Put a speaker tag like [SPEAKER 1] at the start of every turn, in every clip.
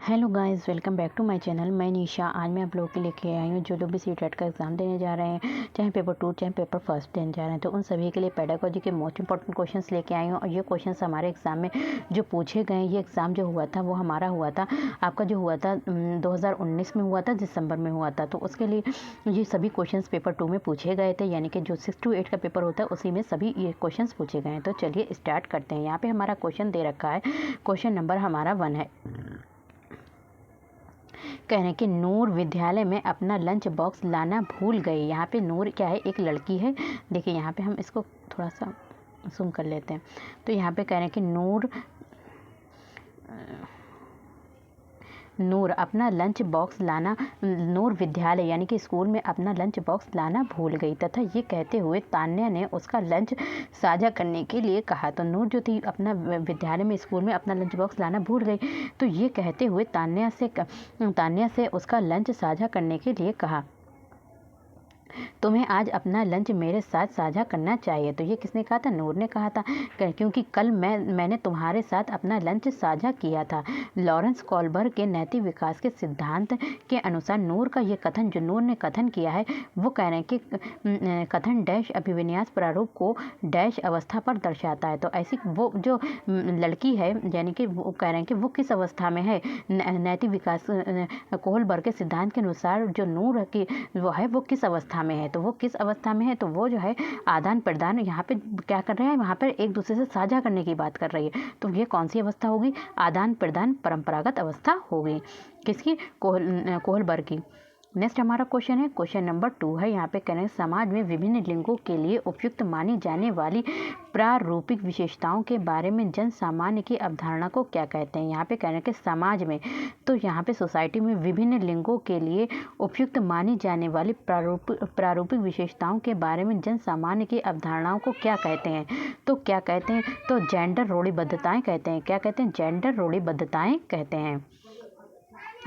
[SPEAKER 1] Hello guys, welcome back to my channel. मैं निशा। आज मैं आप लोगों के लेके आई हूँ जो लोग भी सीटेट का एग्ज़ाम देने जा रहे हैं, चाहे पेपर 2 चाहे पेपर फर्स्ट देने जा रहे हैं, तो उन सभी के लिए पेडागोजी के मोस्ट इंपॉर्टेंट क्वेश्चंस लेके आई हूँ। और ये क्वेश्चंस हमारे एग्ज़ाम में जो पूछे गए, ये एग्ज़ाम जो हुआ था वो हमारा हुआ था, आपका जो हुआ था 2019 में हुआ था, दिसंबर में हुआ था। तो उसके लिए ये सभी क्वेश्चन पेपर 2 में पूछे गए थे, यानी कि जो 6 to 8 का पेपर होता है उसी में सभी ये क्वेश्चन पूछे गए हैं। तो चलिए स्टार्ट करते हैं। यहाँ पे हमारा क्वेश्चन दे रखा है, क्वेश्चन नंबर हमारा 1 है। कह रहे हैं कि नूर विद्यालय में अपना लंच बॉक्स लाना भूल गई। यहाँ पे नूर क्या है, एक लड़की है। देखिए यहाँ पे हम इसको थोड़ा सा जूम कर लेते हैं। तो यहाँ पे कह रहे हैं कि नूर अपना लंच बॉक्स लाना, नूर विद्यालय यानी कि स्कूल में अपना लंच बॉक्स लाना भूल गई तथा ये कहते हुए तान्या ने उसका लंच साझा करने के लिए कहा। तो नूर जो थी अपना विद्यालय में स्कूल में अपना लंच बॉक्स लाना भूल गई, तो ये कहते हुए तान्या से उसका लंच साझा करने के लिए कहा। तुम्हें आज अपना लंच मेरे साथ साझा करना चाहिए। तो ये किसने कहा था? नूर ने कहा था, क्योंकि कल मैंने तुम्हारे साथ अपना लंच साझा किया था। लॉरेंस कॉलबर्ग के नैतिक विकास के सिद्धांत के अनुसार नूर का ये कथन, जो नूर ने कथन किया है, वो कह रहे हैं कि कथन डैश अभिविन्यास प्रारूप को डैश अवस्था पर दर्शाता है। तो ऐसी वो जो लड़की है, यानी कि वो कह रहे हैं कि वो किस अवस्था में है, नैतिक विकास कोहलबर्ग के सिद्धांत के अनुसार जो नूर की वो है वो किस अवस्था में है। तो वो किस अवस्था में है, तो वो जो है आदान प्रदान यहाँ पे क्या कर रहे हैं, वहाँ पर एक दूसरे से साझा करने की बात कर रही है। तो ये कौन सी अवस्था होगी? आदान प्रदान परंपरागत अवस्था होगी। किसकी? कोहलबर्ग की। नेक्स्ट हमारा क्वेश्चन है, क्वेश्चन नंबर 2 है। यहाँ पे कह रहे हैं समाज में विभिन्न लिंगों के लिए उपयुक्त मानी जाने वाली प्रारूपिक विशेषताओं के बारे में जन सामान्य की अवधारणा को क्या कहते हैं। यहाँ पे कह रहे हैं कि समाज में, तो यहाँ पे सोसाइटी में विभिन्न लिंगों के लिए उपयुक्त मानी जाने वाली प्रारूपिक विशेषताओं के बारे में जन सामान्य की अवधारणाओं को क्या कहते हैं। तो क्या कहते हैं? तो जेंडर रूढ़िबद्धताएं कहते हैं। क्या कहते हैं? जेंडर रूढ़िबद्धताएं कहते हैं।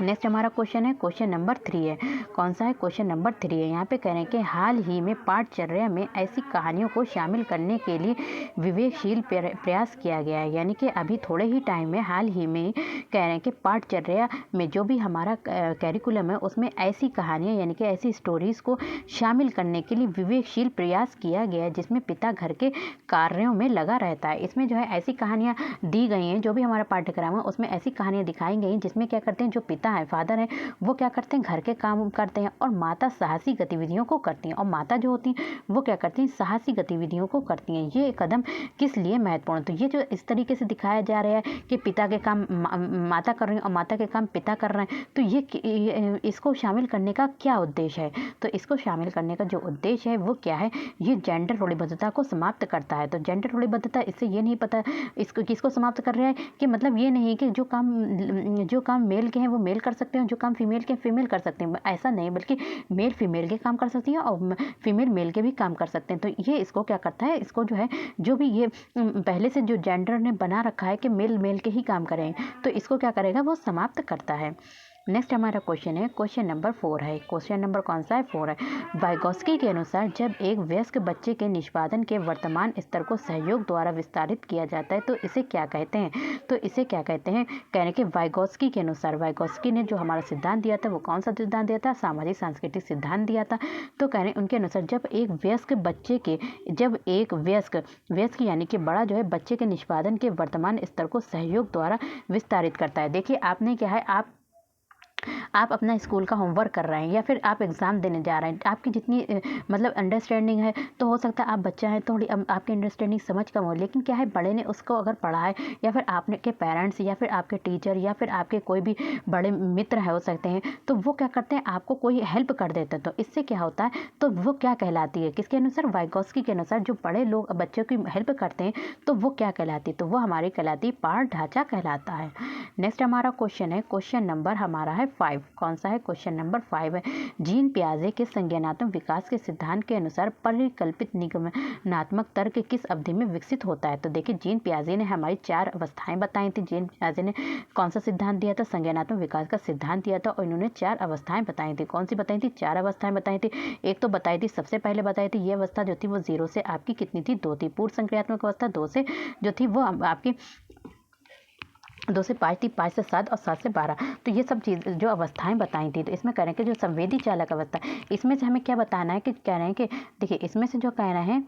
[SPEAKER 1] नेक्स्ट हमारा क्वेश्चन है, क्वेश्चन नंबर 3 है। कौन सा है? क्वेश्चन नंबर 3 है। यहाँ पे कह रहे हैं कि हाल ही में पाठचर्या में ऐसी कहानियों को शामिल करने के लिए विवेकशील प्रयास किया गया है। यानी कि अभी थोड़े ही टाइम में, हाल ही में कह रहे हैं कि पाठचर्या में जो भी हमारा कैरिकुलम है उसमें ऐसी कहानियाँ यानी कि ऐसी स्टोरीज़ को शामिल करने के लिए विवेकशील प्रयास किया गया है, जिसमें पिता घर के कार्यों में लगा रहता है। इसमें जो है ऐसी कहानियाँ दी गई हैं, जो भी हमारा पाठ्यक्रम है उसमें ऐसी कहानियाँ दिखाई गई हैं जिसमें क्या करते हैं, जो पिता है, फादर है, वो क्या करते हैं, घर के काम करते हैं और माता साहसी गतिविधियों को करती हैं। और माता जो होती हैं वो क्या करती हैं, साहसी गतिविधियों को करती हैं। ये कदम किस लिए महत्वपूर्ण? तो ये जो इस तरीके से दिखाया जा रहा है कि पिता के काम माता कर रही हैं और माता के काम पिता कर रहे हैं, तो ये इसको शामिल करने का क्या उद्देश्य है? तो इसको शामिल करने का जो उद्देश्य है वो क्या है, ये जेंडर रूढ़िबद्धता को समाप्त करता है। तो जेंडर रूढ़िबद्धता, इससे ये नहीं पता इसको किसको समाप्त कर रहा है, कि मतलब ये नहीं कि जो काम मेल के हैं वो मेल कर सकते हैं, जो काम फीमेल के फीमेल कर सकते हैं, ऐसा नहीं, बल्कि मेल फीमेल के काम कर सकती हैं और फीमेल मेल के भी काम कर सकते हैं। तो ये इसको क्या करता है, इसको जो है, जो भी ये पहले से जो जेंडर ने बना रखा है कि मेल मेल के ही काम करें, तो इसको क्या करेगा, वो समाप्त करता है। नेक्स्ट हमारा क्वेश्चन है, क्वेश्चन नंबर 4 है। क्वेश्चन नंबर कौन सा है? 4 है। वाइगोत्स्की के अनुसार जब एक वयस्क बच्चे के निष्पादन के वर्तमान स्तर को सहयोग द्वारा विस्तारित किया जाता है तो इसे क्या कहते हैं? तो इसे क्या कहते हैं? कहने के वाइगोत्स्की के अनुसार, वाइगोत्स्की ने जो हमारा सिद्धांत दिया था वो कौन सा सिद्धांत दिया था? सामाजिक सांस्कृतिक सिद्धांत दिया था। तो कह रहे हैं उनके अनुसार जब एक वयस्क यानी कि बड़ा जो है बच्चे के निष्पादन के वर्तमान स्तर को सहयोग द्वारा विस्तारित करता है। देखिए आपने क्या है, आप अपना स्कूल का होमवर्क कर रहे हैं या फिर आप एग्ज़ाम देने जा रहे हैं, आपकी जितनी मतलब अंडरस्टैंडिंग है, तो हो सकता है आप बच्चा है थोड़ी आपकी अंडरस्टैंडिंग समझ कम हो, लेकिन क्या है, बड़े ने उसको अगर पढ़ा है, या फिर आपने के पेरेंट्स या फिर आपके टीचर या फिर आपके कोई भी बड़े मित्र है हो सकते हैं, तो वो क्या करते हैं, आपको कोई हेल्प कर देते हैं। तो इससे क्या होता है, तो वो क्या कहलाती है, किसके अनुसार? वाइगोत्स्की के अनुसार जो बड़े लोग बच्चों की हेल्प करते हैं तो वो क्या कहलाती है? तो वो हमारी कहलाती पाठ ढांचा कहलाता है। नेक्स्ट हमारा क्वेश्चन है, क्वेश्चन नंबर हमारा है 5। कौन सा है? क्वेश्चन नंबर 5 है। जीन पियाजे के संज्ञानात्मक विकास के सिद्धांत के अनुसार परिकल्पित निगमनात्मक तर्क किस अवधि में विकसित होता है? तो देखिए जीन पियाजे ने हमारी 4 अवस्थाएं बताई थी। जीन पियाजे ने कौन सा सिद्धांत दिया था? संज्ञानात्मक विकास का सिद्धांत दिया था और इन्होंने 4 अवस्थाएं बताई थी। कौन सी बताई थी? 4 अवस्थाएं बताई थी। एक तो बताई थी, सबसे पहले बताई थी, ये अवस्था जो थी वो 0 से आपकी कितनी थी? 2 थी। पूर्व संक्रियात्मक अवस्था 2 से जो थी वो आपकी 2 से 5 थी, 5 से 7 और 7 से 12। तो ये सब चीज़ जो अवस्थाएँ बताई थी, तो इसमें कह रहे हैं कि जो संवेदी चालक अवस्था, इसमें से हमें क्या बताना है कि कह रहे हैं कि देखिए इसमें से जो कह रहे हैं,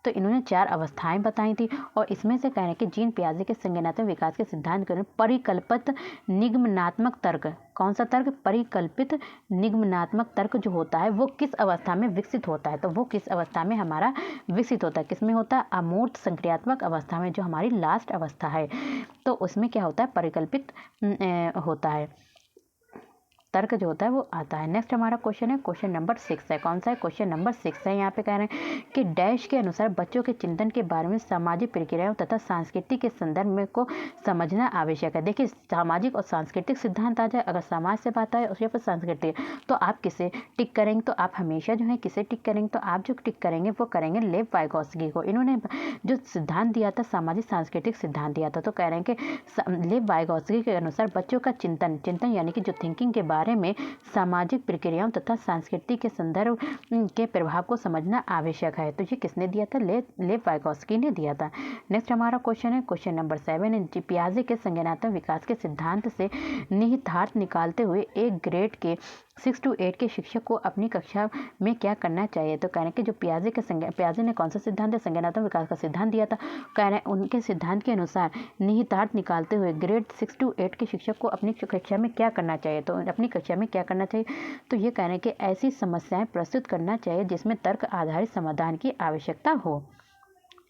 [SPEAKER 1] तो इन्होंने 4 अवस्थाएँ बताई थी और इसमें से कह रहे हैं कि जीन पियाजे के संज्ञानात्मक विकास के सिद्धांत के अनुसार परिकल्पित निगमनात्मक तर्क, कौन सा तर्क? परिकल्पित निगमनात्मक तर्क जो होता है वो किस अवस्था में विकसित होता है? तो वो किस अवस्था में हमारा विकसित होता है? किस में होता है? अमूर्त संक्रियात्मक अवस्था में, जो हमारी लास्ट अवस्था है। तो उसमें क्या होता है? परिकल्पित होता है, तर्क जो होता है वो आता है। नेक्स्ट हमारा क्वेश्चन है, क्वेश्चन नंबर 6 है। कौन सा है? क्वेश्चन नंबर 6 है। यहाँ पे कह रहे हैं कि डैश के अनुसार बच्चों के चिंतन के बारे में सामाजिक प्रक्रियाओं तथा संस्कृति के संदर्भ में को समझना आवश्यक है। देखिए सामाजिक और सांस्कृतिक सिद्धांत आ जाए, अगर समाज से बात आए और या फिर सांस्कृतिक, तो आप किसे टिक करेंगे? तो आप हमेशा जो है किसे टिक करेंगे? तो आप जो टिक करेंगे वो करेंगे लेव वाइगोत्स्की को। इन्होंने जो सिद्धांत दिया था, सामाजिक सांस्कृतिक सिद्धांत दिया था, तो कह रहे हैं कि लेव वाइगोत्स्की के अनुसार बच्चों का चिंतन यानी कि जो थिंकिंग के बारे में सामाजिक प्रक्रियाओं तथा संस्कृति के संदर्भ के प्रभाव को समझना आवश्यक है। तो ये किसने दिया था? लेव वाइगोत्स्की ने दिया था। नेक्स्ट हमारा क्वेश्चन है, क्वेश्चन नंबर 7 है। पियाजे के संज्ञानात्मक विकास के सिद्धांत से निहितार्थ निकालते हुए एक ग्रेड के 6 to 8 के शिक्षक को अपनी कक्षा में क्या करना चाहिए? तो कह रहे हैं कि जो पियाजे ने कौन सा सिद्धांत है? संज्ञानात्मक विकास का सिद्धांत दिया था। कह रहे हैं उनके सिद्धांत के अनुसार निहितार्थ निकालते हुए ग्रेड 6 to 8 के शिक्षक को अपनी कक्षा में क्या करना चाहिए? तो अपनी कक्षा में क्या करना चाहिए? तो ये कह रहे हैं कि ऐसी समस्याएं प्रस्तुत करना चाहिए जिसमें तर्क आधारित समाधान की आवश्यकता हो,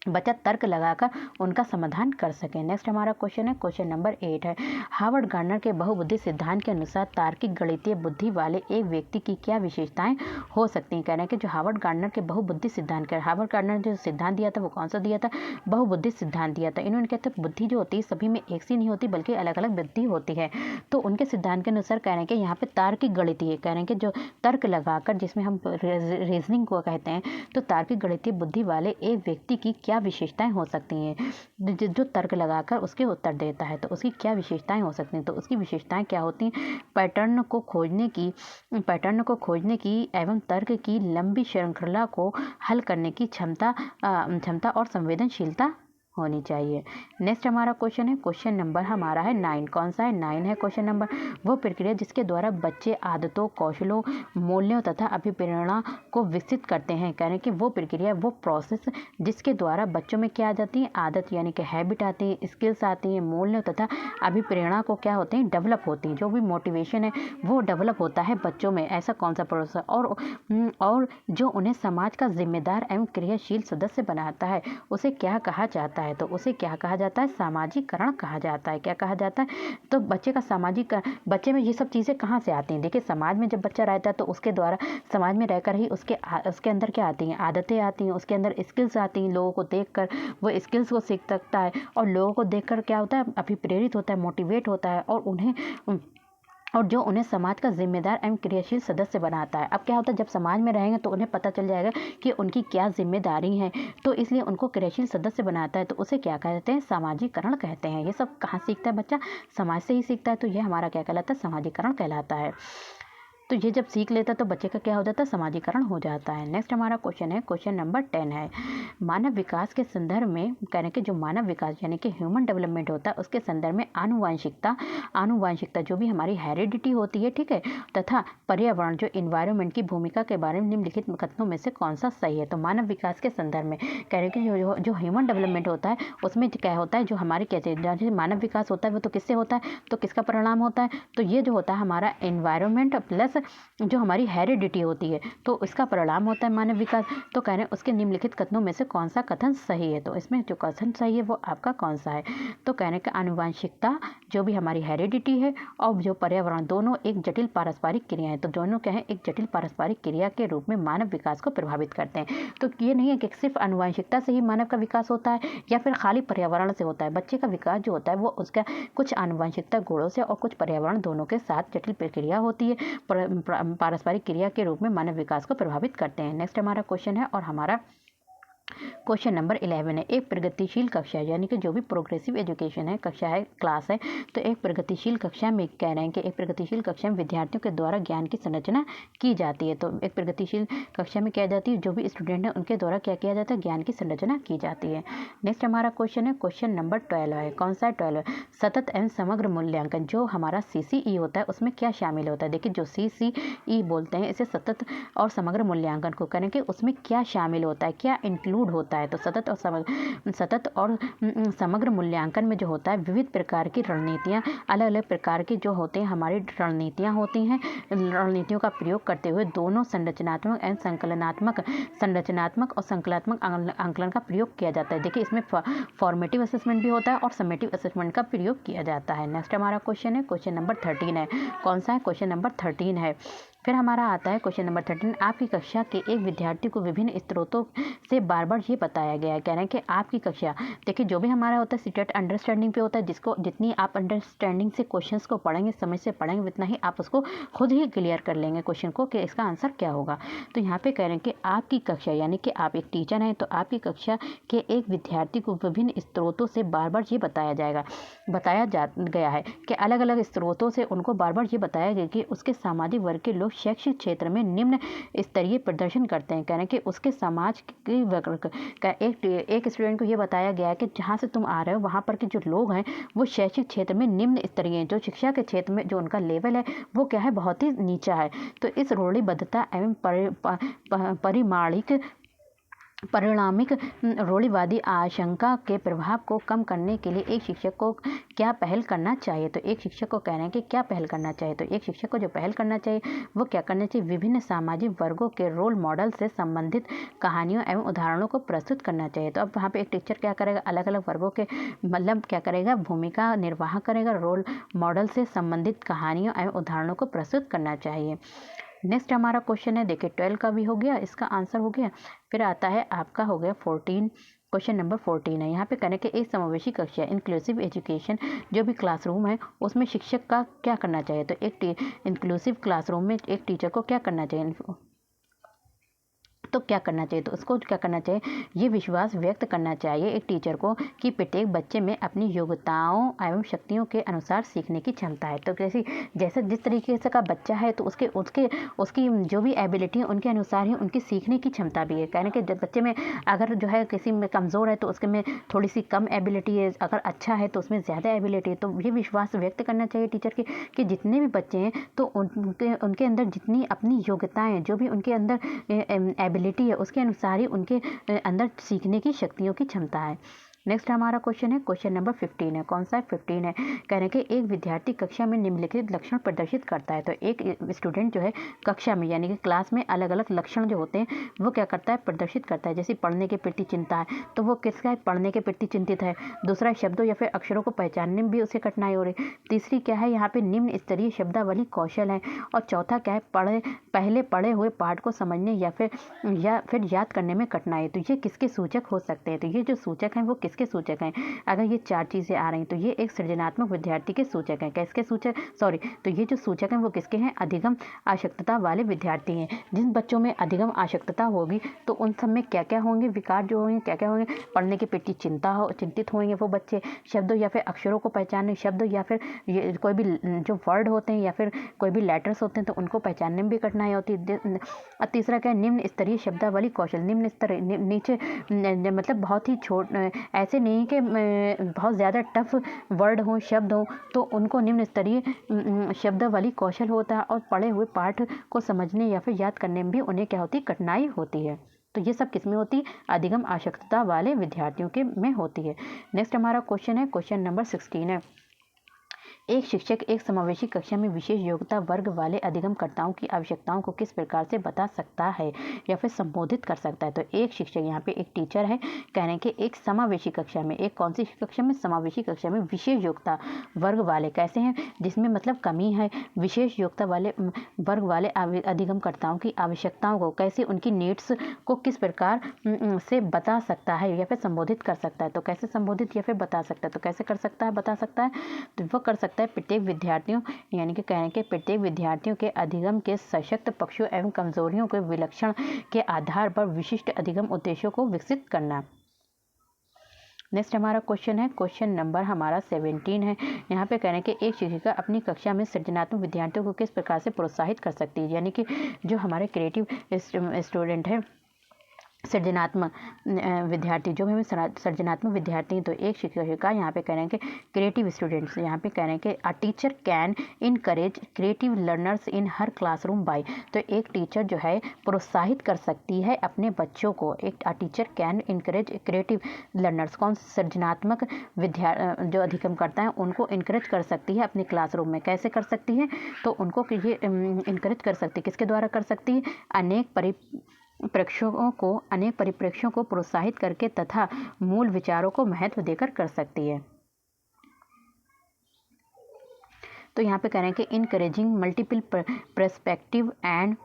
[SPEAKER 1] बच्चा तर्क लगाकर उनका समाधान कर सके। नेक्स्ट हमारा क्वेश्चन है, क्वेश्चन नंबर 8 है। हार्वर्ड गार्डनर के बहुबुद्धि सिद्धांत के अनुसार तार्किक गणितीय बुद्धि वाले एक व्यक्ति की क्या विशेषताएं हो सकती हैं? कह रहे हैं कि जो हार्वर्ड गार्डनर के बहुबुद्धि सिद्धांत, हार्वर्ड गार्डनर ने जो सिद्धांत दिया था वो कौन सा दिया था? बहुबुद्धि सिद्धांत दिया था। इन्होंने कहते हैं बुद्धि जो होती है सभी में एक सी नहीं होती बल्कि अलग अलग बुद्धि होती है। तो उनके सिद्धांत के अनुसार कह रहे हैं कि यहाँ पे तार्किक गणितीय, कह रहे हैं कि जो तर्क लगाकर, जिसमें हम रीजनिंग को कहते हैं, तो तार्किक गणितीय बुद्धि वाले एक व्यक्ति की क्या विशेषताएं हो सकती हैं? जो तर्क लगाकर उसके उत्तर देता है तो उसकी क्या विशेषताएं हो सकती हैं? तो उसकी विशेषताएं क्या होती हैं? पैटर्न को खोजने की एवं तर्क की लंबी श्रृंखला को हल करने की क्षमता और संवेदनशीलता होनी चाहिए। नेक्स्ट हमारा क्वेश्चन है, क्वेश्चन नंबर हमारा है 9। कौन सा है? 9 है क्वेश्चन नंबर। वो प्रक्रिया जिसके द्वारा बच्चे आदतों, कौशलों, मूल्यों तथा अभिप्रेरणा को विकसित करते हैं। कह रहे हैं कि वो प्रक्रिया, वो प्रोसेस जिसके द्वारा बच्चों में क्या आ जाती है? आदत यानी कि हैबिट आती है, स्किल्स आती है, मूल्य तथा अभिप्रेरणा को क्या होते हैं? डेवलप होती है। जो भी मोटिवेशन है वो डेवलप होता है बच्चों में। ऐसा कौन सा प्रोसेस? और जो उन्हें समाज का जिम्मेदार एवं क्रियाशील सदस्य बनाता है उसे क्या कहा जाता है? तो उसे क्या कहा जाता है? सामाजिकरण कहा जाता है। क्या कहा जाता है? तो बच्चे का बच्चे में ये सब चीज़ें कहाँ से आती हैं? देखिए समाज में जब बच्चा रहता है तो उसके द्वारा समाज में रहकर ही उसके अंदर क्या आती हैं? आदतें आती हैं, उसके अंदर स्किल्स आती हैं। लोगों को देखकर वो स्किल्स को सीख सकता है और लोगों को देखकर क्या होता है? अभिप्रेरित होता है, मोटिवेट होता है और जो उन्हें समाज का जिम्मेदार एवं क्रियाशील सदस्य बनाता है। अब क्या होता है? जब समाज में रहेंगे तो उन्हें पता चल जाएगा कि उनकी क्या जिम्मेदारी है, तो इसलिए उनको क्रियाशील सदस्य बनाता है। तो उसे क्या कहते हैं? सामाजिकरण कहते हैं। ये सब कहाँ सीखता है बच्चा? समाज से ही सीखता है। तो ये हमारा क्या कहलाता है? सामाजिकरण कहलाता है। तो ये जब सीख लेता है तो बच्चे का क्या हो जाता है? समाजीकरण हो जाता है। नेक्स्ट हमारा क्वेश्चन है, क्वेश्चन नंबर 10 है। मानव विकास के संदर्भ में कह रहे हैं कि जो मानव विकास यानी कि ह्यूमन डेवलपमेंट होता है उसके संदर्भ में आनुवांशिकता जो भी हमारी हेरिडिटी होती है, ठीक है, तथा पर्यावरण जो इन्वायरमेंट की भूमिका के बारे में निम्नलिखित कथनों में से कौन सा सही है? तो मानव विकास के संदर्भ में कह रहे हैं कि जो ह्यूमन डेवलपमेंट होता है उसमें क्या होता है? जो हमारे कहते हैं जैसे मानव विकास होता है वो तो किससे होता है? तो किसका परिणाम होता है? तो ये जो होता है हमारा एनवायरनमेंट प्लस जो हमारी हेरिडिटी होती है तो इसका परिणाम होता है मानव विकास। तो कह रहे हैं उसके निम्नलिखित कथनों में से कौन सा कथन सही है? तो इसमें जो कथन सही है वो आपका कौन सा है? तो कह रहे हैं कि आनुवंशिकता जो भी हमारी हेरिडिटी है और जो पर्यावरण दोनों एक जटिल पारस्परिक क्रिया है। तो दोनों क्या है? एक जटिल पारस्परिक क्रिया के रूप में मानव विकास को प्रभावित करते हैं। तो ये नहीं है कि सिर्फ आनुवंशिकता से ही मानव का विकास होता है या फिर खाली पर्यावरण से होता है। बच्चे का विकास जो होता है वो उसका कुछ आनुवंशिकता गुणों से और कुछ पर्यावरण दोनों के साथ जटिल प्रक्रिया होती है, पारस्परिक क्रिया के रूप में मानव विकास को प्रभावित करते हैं। नेक्स्ट हमारा क्वेश्चन है और हमारा क्वेश्चन नंबर 11 है, एक प्रगतिशील कक्षा यानी कि जो भी प्रोग्रेसिव एजुकेशन है, कक्षा है, क्लास है, तो एक प्रगतिशील कक्षा में कह रहे हैं कि एक प्रगतिशील कक्षा में विद्यार्थियों के द्वारा ज्ञान की संरचना की जाती है। तो एक प्रगतिशील कक्षा में क्या जाती है, जो भी स्टूडेंट है उनके द्वारा क्या किया जाता है, ज्ञान की संरचना की जाती है। नेक्स्ट हमारा क्वेश्चन है, क्वेश्चन नंबर 12 है, कौन सा है 12? सतत एवं समग्र मूल्यांकन जो हमारा CCE होता है उसमें क्या शामिल होता है। देखिए जो CCE बोलते हैं इसे सतत और समग्र मूल्यांकन को करें कि उसमें क्या शामिल होता है, क्या इंक्लूड होता है। तो सतत और समग्र मूल्यांकन में जो होता है विविध प्रकार की रणनीतियाँ, अलग अलग प्रकार की जो होते हैं हमारी रणनीतियाँ होती हैं, रणनीतियों का प्रयोग करते हुए दोनों संरचनात्मक एवं संरचनात्मक और संकलात्मक आंकलन का प्रयोग किया जाता है। देखिए इसमें फॉर्मेटिव असेसमेंट भी होता है और समेटिव असेसमेंट का प्रयोग किया जाता है। नेक्स्ट हमारा क्वेश्चन है, क्वेश्चन नंबर 13 है, कौन सा है, क्वेश्चन नंबर 13 है। फिर हमारा आता है क्वेश्चन नंबर 13, आपकी कक्षा के एक विद्यार्थी को विभिन्न स्रोतों से बार बार ये बताया गया है। कह रहे हैं कि आपकी कक्षा, देखिए जो भी हमारा होता है सीटेट अंडरस्टैंडिंग पे होता है, जिसको जितनी आप अंडरस्टैंडिंग से क्वेश्चंस को पढ़ेंगे, समझ से पढ़ेंगे, उतना ही आप उसको खुद ही क्लियर कर लेंगे क्वेश्चन को कि इसका आंसर क्या होगा। तो यहाँ पे कह रहे हैं कि आपकी कक्षा यानी कि आप एक टीचर हैं, तो आपकी कक्षा के एक विद्यार्थी को विभिन्न स्रोतों से बार बार ये बताया गया है कि अलग अलग स्रोतों से उनको बार बार ये बताया गया कि उसके सामाजिक वर्ग के लोग शैक्षिक क्षेत्र में निम्न स्तरीय प्रदर्शन करते हैं। कह रहे हैं कि उसके समाज की वर्ग का एक स्टूडेंट को ये बताया गया है कि जहाँ से तुम आ रहे हो वहाँ पर के जो लोग हैं वो शैक्षिक क्षेत्र में निम्न स्तरीय हैं, जो शिक्षा के क्षेत्र में जो उनका लेवल है वो क्या है, बहुत ही नीचा है। तो इस रूढ़िबद्धता एवं परिणामिक रूढ़िवादी आशंका के प्रभाव को कम करने के लिए एक शिक्षक को क्या पहल करना चाहिए। तो एक शिक्षक को कह रहे हैं कि क्या पहल करना चाहिए। तो एक शिक्षक को जो पहल करना चाहिए वो क्या करना चाहिए, विभिन्न सामाजिक वर्गों के रोल मॉडल से संबंधित कहानियों एवं उदाहरणों को प्रस्तुत करना चाहिए। तो अब वहाँ पे एक टीचर क्या करेगा, अलग अलग वर्गों के मतलब क्या करेगा, भूमिका निर्वाह करेगा, रोल मॉडल से संबंधित कहानियों एवं उदाहरणों को प्रस्तुत करना चाहिए। नेक्स्ट हमारा क्वेश्चन है, देखिए 12 का भी हो गया, इसका आंसर हो गया। फिर आता है आपका हो गया 14, क्वेश्चन नंबर 14 है। यहाँ पे कहने के एक समावेशी कक्षा इंक्लूसिव एजुकेशन जो भी क्लासरूम है उसमें शिक्षक का क्या करना चाहिए। तो एक इंक्लूसिव क्लासरूम में एक टीचर को क्या करना चाहिए, तो क्या करना चाहिए, तो उसको क्या करना चाहिए, ये विश्वास व्यक्त करना चाहिए एक टीचर को कि प्रत्येक बच्चे में अपनी योग्यताओं एवं शक्तियों के अनुसार सीखने की क्षमता है। तो जैसे जिस तरीके से का बच्चा है तो उसकी जो भी एबिलिटी है उनके अनुसार ही उनकी सीखने की क्षमता भी है। कहने के जब बच्चे में अगर जो है किसी में कमज़ोर है तो उसके में थोड़ी सी कम एबिलिटी है, अगर अच्छा है तो उसमें ज़्यादा एबिलिटी है। तो ये विश्वास व्यक्त करना चाहिए टीचर कि जितने भी बच्चे हैं तो उनके अंदर जितनी अपनी योग्यताएँ, जो भी उनके अंदर एबिलिटी है उसके अनुसार ही उनके अंदर सीखने की शक्तियों की क्षमता है। नेक्स्ट हमारा क्वेश्चन है, क्वेश्चन नंबर 15 है, कौन सा है 15 है। कह रहे हैं कि एक विद्यार्थी कक्षा में निम्नलिखित लक्षण प्रदर्शित करता है। तो एक स्टूडेंट जो है कक्षा में यानी कि क्लास में अलग अलग लक्षण जो होते हैं वो क्या करता है, प्रदर्शित करता है। जैसे पढ़ने के प्रति चिंता है तो वो किसका है, पढ़ने के प्रति चिंतित है। दूसरा शब्दों या फिर अक्षरों को पहचानने में भी उसे कठिनाई हो रही। तीसरी क्या है, यहाँ पे निम्न स्तरीय शब्दावली कौशल है। और चौथा क्या है, पहले पढ़े हुए पाठ को समझने या फिर याद करने में कठिनाई। तो ये किसके सूचक हो सकते हैं, तो ये जो सूचक हैं वो किसके सूचक हैं। अगर ये 4 चीज़ें आ रही तो ये एक सृजनात्मक विद्यार्थी के सूचक हैं। किसके सूचक, तो ये जो सूचक हैं वो किसके हैं, अधिगम आवश्यकता वाले विद्यार्थी हैं। जिन बच्चों में अधिगम आवश्यकता होगी तो उन सब में क्या क्या होंगे, विकार जो होंगे क्या क्या होंगे, पढ़ने के प्रति चिंतित होंगे वो बच्चे, शब्दों या फिर अक्षरों को पहचानने, शब्द या फिर ये कोई भी जो वर्ड होते हैं या फिर कोई भी लेटर्स होते हैं तो उनको पहचानने में भी कठिनाई होती है। तीसरा क्या है, निम्न स्तरीय शब्दावली कौशल। निम्न स्तर नीचे मतलब बहुत ही ऐसे नहीं कि बहुत ज़्यादा टफ वर्ड हो, शब्द हो, तो उनको निम्न स्तरीय शब्दावली कौशल होता है। और पढ़े हुए पाठ को समझने या फिर याद करने में भी उन्हें क्या होती है, कठिनाई होती है। तो ये सब किसमें होती है, अधिगम आवश्यकता वाले विद्यार्थियों के में होती है। नेक्स्ट हमारा क्वेश्चन है, क्वेश्चन नंबर 16 है। एक शिक्षक एक समावेशी कक्षा में विशेष योग्यता वर्ग वाले अधिगमकर्ताओं की आवश्यकताओं को किस प्रकार से बता सकता है या फिर संबोधित कर सकता है। तो एक शिक्षक यहाँ पे एक टीचर है, कह रहे हैं कि एक समावेशी कक्षा में, एक कौन सी कक्षा में, समावेशी कक्षा में विशेष योग्यता वर्ग वाले कैसे हैं, जिसमें मतलब कमी है, विशेष योग्यता वाले वर्ग वाले अधिगमकर्ताओं की आवश्यकताओं को कैसे, उनकी नीड्स को किस प्रकार से बता सकता है या फिर संबोधित कर सकता है। तो कैसे संबोधित या फिर बता सकता है, तो कैसे कर सकता है, बता सकता है, तो वो कर सकता सकता है प्रत्येक विद्यार्थियों यानी कि कहने के प्रत्येक विद्यार्थियों के अधिगम के सशक्त पक्षों एवं कमजोरियों के विलक्षण के आधार पर विशिष्ट अधिगम उद्देश्यों को विकसित करना। नेक्स्ट हमारा क्वेश्चन है, क्वेश्चन नंबर हमारा 17 है। यहाँ पे कह रहे हैं कि एक शिक्षिका अपनी कक्षा में सृजनात्मक विद्यार्थियों को किस प्रकार से प्रोत्साहित कर सकती है, यानी कि जो हमारे क्रिएटिव स्टूडेंट है, सृजनात्मक विद्यार्थी, जो भी हमें सृजनात्मक विद्यार्थी हैं, तो एक शिक्षिका यहाँ पे कह रहे हैं कि क्रिएटिव स्टूडेंट्स, यहाँ पे कह रहे हैं कि a teacher can encourage creative learners in हर क्लासरूम बाय। तो एक टीचर जो है प्रोत्साहित कर सकती है अपने बच्चों को, एक अ teacher can encourage creative learners, कौन सृजनात्मक जो अधिगम करता है उनको इनकरेज कर सकती है अपने क्लासरूम में। कैसे कर सकती है, तो उनको ये इनकरेज कर सकती है, किसके द्वारा कर सकती है, अनेक परिप्रेक्ष्यों को प्रोत्साहित करके तथा मूल विचारों को महत्व देकर कर सकती है। तो यहाँ पे कह रहे हैं कि encouraging multiple perspective and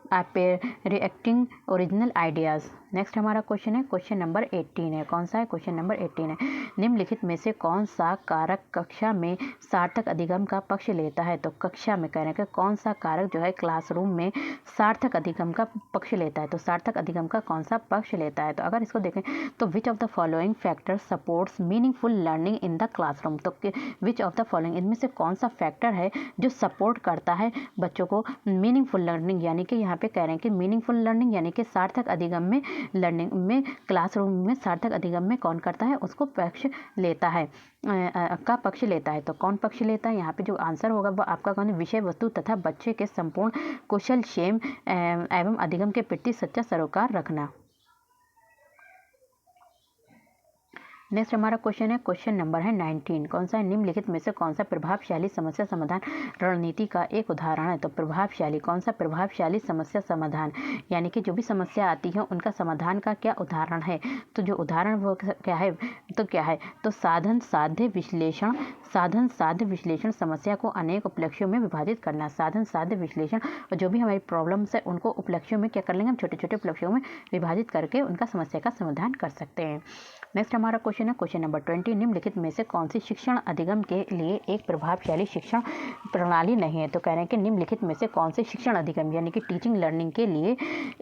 [SPEAKER 1] reacting original ideas. Next हमारा क्वेश्चन है, क्वेश्चन नंबर 18 है। कौन सा है, क्वेश्चन नंबर 18 है। निम्नलिखित में से कौन सा कारक कक्षा में सार्थक अधिगम का पक्ष लेता है। तो कक्षा में कह रहे हैं कि कौन सा कारक जो है क्लासरूम में सार्थक अधिगम का पक्ष लेता है। तो सार्थक अधिगम का कौन सा पक्ष लेता है, तो अगर इसको देखें तो which of the following factor supports meaningful learning in the classroom. तो विच ऑफ द फॉलोइंग, इनमें से कौन सा फैक्टर है जो सपोर्ट करता है बच्चों को मीनिंगफुल लर्निंग, यानी कि यहाँ पे कह रहे हैं कि मीनिंगफुल लर्निंग यानी कि सार्थक अधिगम में, लर्निंग में, क्लासरूम में सार्थक अधिगम में कौन करता है, उसको पक्ष लेता है, का पक्ष लेता है। तो कौन पक्ष लेता है, यहाँ पे जो आंसर होगा वो आपका कौन, विषय वस्तु तथा बच्चे के संपूर्ण कुशल क्षेम एवं अधिगम के प्रति सच्चा सरोकार रखना। नेक्स्ट हमारा क्वेश्चन है, क्वेश्चन नंबर है 19। कौन सा है, निम्नलिखित में से कौन सा प्रभावशाली समस्या समाधान रणनीति का एक उदाहरण है। तो प्रभावशाली, कौन सा प्रभावशाली समस्या समाधान, यानी कि जो भी समस्या आती है उनका समाधान का क्या उदाहरण है। तो जो उदाहरण वो क्या है, तो क्या है, तो साधन साध्य विश्लेषण, साधन साध्य विश्लेषण समस्या को अनेक उपलक्ष्यों में विभाजित करना। साधन साध्य विश्लेषण, और जो भी हमारी प्रॉब्लम्स है उनको उपलक्ष्यों में क्या कर लेंगे, हम छोटे छोटे उपलक्ष्यों में विभाजित करके उनका समस्या का समाधान कर सकते हैं। नेक्स्ट हमारा क्वेश्चन है, क्वेश्चन नंबर 20। निम्नलिखित में से कौन सी शिक्षण अधिगम के लिए एक प्रभावशाली शिक्षण प्रणाली नहीं है। तो कह रहे हैं कि निम्नलिखित में से कौन से शिक्षण अधिगम यानी कि टीचिंग लर्निंग के लिए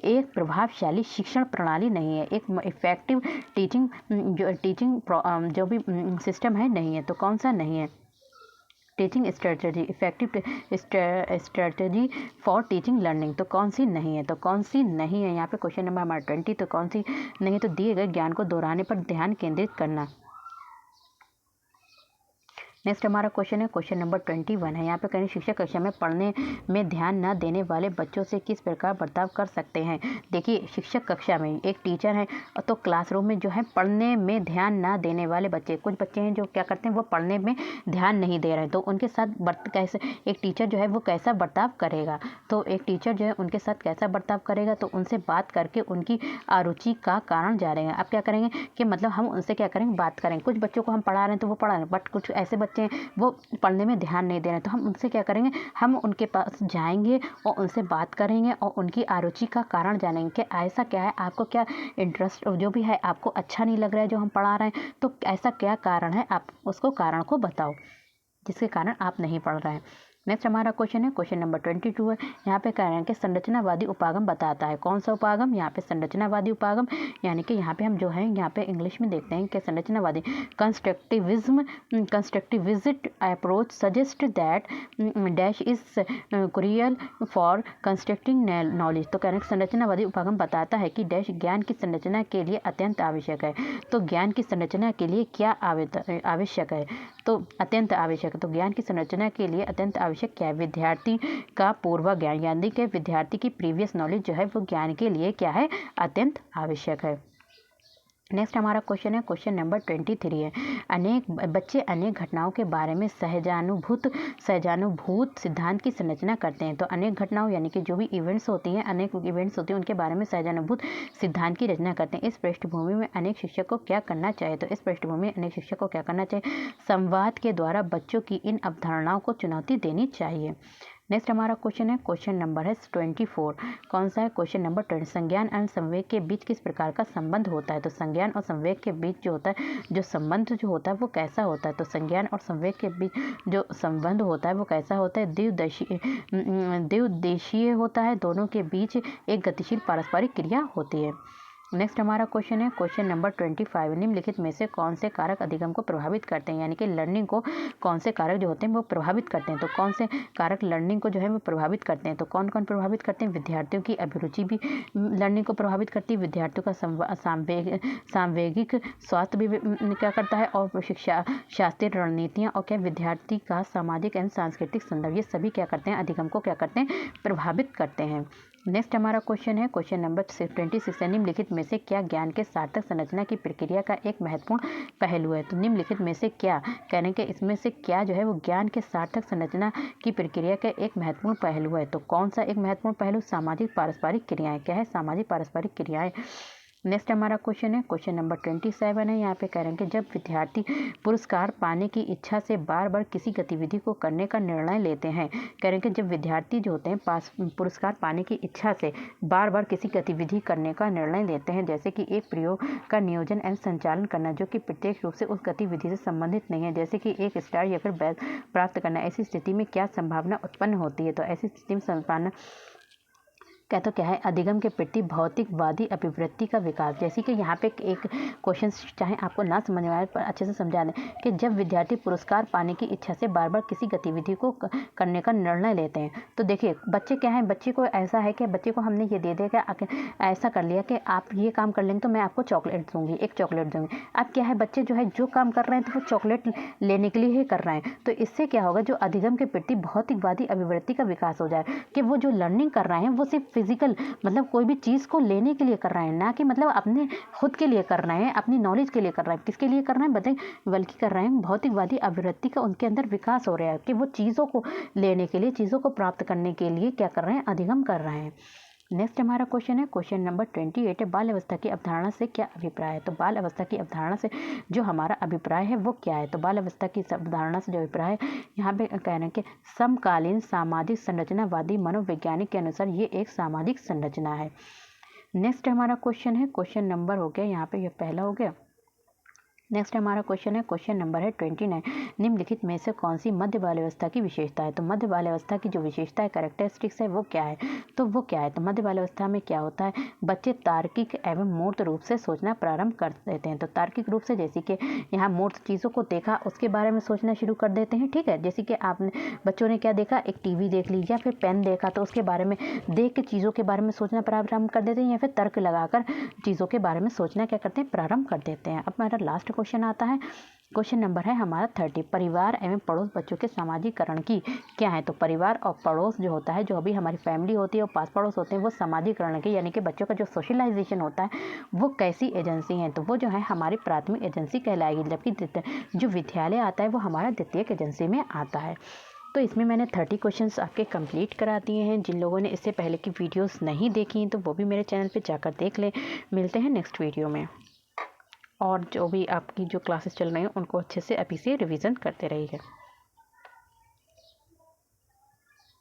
[SPEAKER 1] एक प्रभावशाली शिक्षण प्रणाली नहीं है, एक इफेक्टिव टीचिंग जो भी सिस्टम है नहीं है। तो कौन सा नहीं है, teaching strategy, effective strategy for teaching learning. तो कौन सी नहीं है, तो कौन सी नहीं है यहाँ पे क्वेश्चन नंबर हमारा 20। तो कौन सी नहीं है, तो दिए गए ज्ञान को दोहराने पर ध्यान केंद्रित करना। नेक्स्ट हमारा क्वेश्चन है, क्वेश्चन नंबर 21 है। यहाँ पे कहीं शिक्षक कक्षा में पढ़ने में ध्यान न देने वाले बच्चों से किस प्रकार बर्ताव कर सकते हैं। देखिए, शिक्षक कक्षा में एक टीचर है, तो क्लासरूम में जो है पढ़ने में ध्यान न देने वाले बच्चे, कुछ बच्चे हैं जो क्या करते हैं, वो पढ़ने में ध्यान नहीं दे रहे हैं, तो उनके साथ कैसे एक टीचर जो है वो कैसा बर्ताव करेगा। तो एक टीचर जो है उनके साथ कैसा बर्ताव करेगा, तो उनसे बात करके उनकी अरुचि का कारण जानेंगे। अब क्या करेंगे कि मतलब हम उनसे क्या करेंगे, बात करेंगे। कुछ बच्चों को हम पढ़ा रहे हैं तो वो पढ़ा रहे हैं, बट कुछ ऐसे बच्चे हैं वो पढ़ने में ध्यान नहीं दे रहे हैं, तो हम उनसे क्या करेंगे, हम उनके पास जाएंगे और उनसे बात करेंगे और उनकी अरुचि का कारण जानेंगे कि ऐसा क्या है, आपको क्या इंटरेस्ट जो भी है आपको अच्छा नहीं लग रहा है जो हम पढ़ा रहे हैं, तो ऐसा क्या कारण है, आप उसको कारण को बताओ जिसके कारण आप नहीं पढ़ रहे हैं। नेक्स्ट हमारा क्वेश्चन है, क्वेश्चन नंबर 22 है। यहाँ पे कह रहे हैं कि संरचनावादी उपागम बताता है। कौन सा उपागम, यहाँ पे संरचनावादी उपागम, यानी कि यहाँ पे हम जो है यहाँ पे इंग्लिश में देखते हैं कि संरचनावादी constructivist approach suggest that dash is crucial for constructing knowledge. तो कह रहे हैं संरचनावादी उपागम बताता है कि डैश ज्ञान की संरचना के लिए अत्यंत आवश्यक है। तो ज्ञान की संरचना के लिए क्या आवश्यक है, तो अत्यंत आवश्यक है। तो ज्ञान की संरचना के लिए अत्यंत आवश्यक क्या है, विद्यार्थी का पूर्व ज्ञान, यानी कि विद्यार्थी की प्रीवियस नॉलेज जो है वो ज्ञान के लिए क्या है, अत्यंत आवश्यक है। नेक्स्ट हमारा क्वेश्चन है, क्वेश्चन नंबर 23 है। बच्चे अनेक घटनाओं के बारे में सहजानुभूत सिद्धांत की संरचना करते हैं। तो अनेक घटनाओं यानी कि जो भी इवेंट्स होती हैं, अनेक इवेंट्स होती हैं, उनके बारे में सहजानुभूत सिद्धांत की रचना करते हैं। इस पृष्ठभूमि में अनेक शिक्षक को क्या करना चाहिए, तो इस पृष्ठभूमि में अनेक शिक्षक को क्या करना चाहिए, संवाद के द्वारा बच्चों की इन अवधारणाओं को चुनौती देनी चाहिए। नेक्स्ट हमारा क्वेश्चन है, क्वेश्चन नंबर है 24। कौन सा है? Question number 20। संज्ञान एवं संवेग के बीच किस प्रकार का संबंध होता है? तो संज्ञान और संवेग के बीच जो होता है, जो संबंध जो होता है वो कैसा होता है? तो संज्ञान और संवेग के बीच जो संबंध होता है वो कैसा होता है? द्विउद्देशीय होता है। दोनों के बीच एक गतिशील पारस्परिक क्रिया होती है। नेक्स्ट हमारा क्वेश्चन है, क्वेश्चन नंबर 25। निम्नलिखित में से कौन से कारक अधिगम को प्रभावित करते हैं? यानी कि लर्निंग को कौन से कारक जो होते हैं वो प्रभावित करते हैं? तो कौन से कारक लर्निंग को जो है वो प्रभावित करते हैं? तो कौन कौन प्रभावित करते हैं? विद्यार्थियों की अभिरुचि भी लर्निंग को प्रभावित करती है, विद्यार्थियों का सांवेगिक स्वास्थ्य भी क्या करता है, और शिक्षा शास्त्रीय रणनीतियाँ, और क्या विद्यार्थी का सामाजिक एवं सांस्कृतिक संदर्भ, ये सभी क्या करते हैं? अधिगम को क्या करते हैं? प्रभावित करते हैं। नेक्स्ट हमारा क्वेश्चन है, क्वेश्चन नंबर 26। निम्नलिखित में से क्या ज्ञान के सार्थक संरचना की प्रक्रिया का एक महत्वपूर्ण पहलू है? तो निम्नलिखित में से क्या कहने के इसमें से क्या जो है वो ज्ञान के सार्थक संरचना की प्रक्रिया का एक महत्वपूर्ण पहलू है? तो कौन सा एक महत्वपूर्ण पहलू? सामाजिक पारस्परिक क्रियाएं। क्या है? सामाजिक पारस्परिक क्रियाएं। नेक्स्ट हमारा क्वेश्चन है, क्वेश्चन नंबर 27 है। यहाँ पे कह रहे हैं कि जब विद्यार्थी पुरस्कार पाने की इच्छा से बार बार किसी गतिविधि को करने का निर्णय लेते हैं, कह रहे हैं कि जब विद्यार्थी जो होते हैं पुरस्कार पाने की इच्छा से बार बार किसी गतिविधि करने का निर्णय लेते हैं, जैसे कि एक प्रयोग का नियोजन एवं संचालन करना जो कि प्रत्यक्ष रूप से उस गतिविधि से संबंधित नहीं है, जैसे कि एक स्टार या फिर बैच प्राप्त करना, ऐसी स्थिति में क्या संभावना उत्पन्न होती है? तो ऐसी स्थिति में संभावना क्या है? अधिगम के प्रति भौतिकवादी अभिवृत्ति का विकास। जैसे कि यहाँ पे एक क्वेश्चन चाहे आपको ना समझ में आए पर अच्छे से समझा दें कि जब विद्यार्थी पुरस्कार पाने की इच्छा से बार बार किसी गतिविधि को करने का निर्णय लेते हैं, तो देखिए बच्चे क्या है, बच्चे को ऐसा है कि बच्चे को हमने ये दे दिया कि ऐसा कर लिया कि आप ये काम कर लेंगे तो मैं आपको चॉकलेट दूंगी, एक चॉकलेट दूंगी। अब क्या है, बच्चे जो है जो काम कर रहे हैं तो वो चॉकलेट लेने के लिए ही कर रहे हैं। तो इससे क्या होगा, जो अधिगम के प्रति भौतिकवादी अभिवृत्ति का विकास हो जाए कि वो जो लर्निंग कर रहे हैं वो सिर्फ फिजिकल मतलब कोई भी चीज़ को लेने के लिए कर रहे हैं, ना कि मतलब अपने खुद के लिए कर रहे हैं, अपनी नॉलेज के लिए कर रहे हैं। किसके लिए कर रहे हैं बताएं? बल्कि कर रहे हैं भौतिकवादी अभिवृत्ति का उनके अंदर विकास हो रहा है कि वो चीज़ों को लेने के लिए, चीज़ों को प्राप्त करने के लिए क्या कर रहे हैं? अधिगम कर रहे हैं। नेक्स्ट हमारा क्वेश्चन है, क्वेश्चन नंबर 28 है। बाल अवस्था की अवधारणा से क्या अभिप्राय है? तो बाल अवस्था की अवधारणा से जो हमारा अभिप्राय है वो क्या है? तो बाल अवस्था की अवधारणा से जो अभिप्राय है, यहाँ पे कह रहे हैं कि समकालीन सामाजिक संरचनावादी मनोवैज्ञानिक के अनुसार ये एक सामाजिक संरचना है। नेक्स्ट हमारा क्वेश्चन है, क्वेश्चन नंबर हो गया यहाँ पे, ये पहला हो गया। नेक्स्ट हमारा क्वेश्चन है, क्वेश्चन नंबर है 29। निम्नलिखित में से कौन सी मध्य बाल अवस्था की विशेषता है? तो मध्य बाल अवस्था की जो विशेषता है, कैरेक्टरिस्टिक्स है, वो क्या है? तो वो क्या है? तो मध्य बाल अवस्था में क्या होता है, बच्चे तार्किक एवं मूर्त रूप से सोचना प्रारंभ कर देते हैं। तो तार्किक रूप से, जैसे कि यहाँ मूर्त चीज़ों को देखा उसके बारे में सोचना शुरू कर देते हैं, ठीक है। जैसे कि आपने बच्चों ने क्या देखा, एक टीवी देख ली या फिर पेन देखा, तो उसके बारे में देख के चीज़ों के बारे में सोचना प्रारंभ कर देते हैं, या फिर तर्क लगाकर चीज़ों के बारे में सोचना क्या करते हैं? प्रारंभ कर देते हैं। अब हमारा लास्ट क्वेश्चन आता है, क्वेश्चन नंबर है हमारा 30। परिवार एवं पड़ोस बच्चों के सामाजिकरण की क्या है? तो परिवार और पड़ोस जो होता है, जो अभी हमारी फैमिली होती है और पास पड़ोस होते हैं, वो सामाजिकरण की यानी कि बच्चों का जो सोशलाइजेशन होता है वो कैसी एजेंसी है? तो वो जो है हमारी प्राथमिक एजेंसी कहलाएगी, जबकि जो विद्यालय आता है वो हमारा द्वितीयक एजेंसी में आता है। तो इसमें मैंने 30 क्वेश्चंस आपके कंप्लीट करा दिए हैं। जिन लोगों ने इससे पहले की वीडियोस नहीं देखी तो वो भी मेरे चैनल पे जाकर देख लें। मिलते हैं नेक्स्ट वीडियो में, और जो भी आपकी जो क्लासेस चल रही हैं उनको अच्छे से अभी से रिवीजन करते रहिए।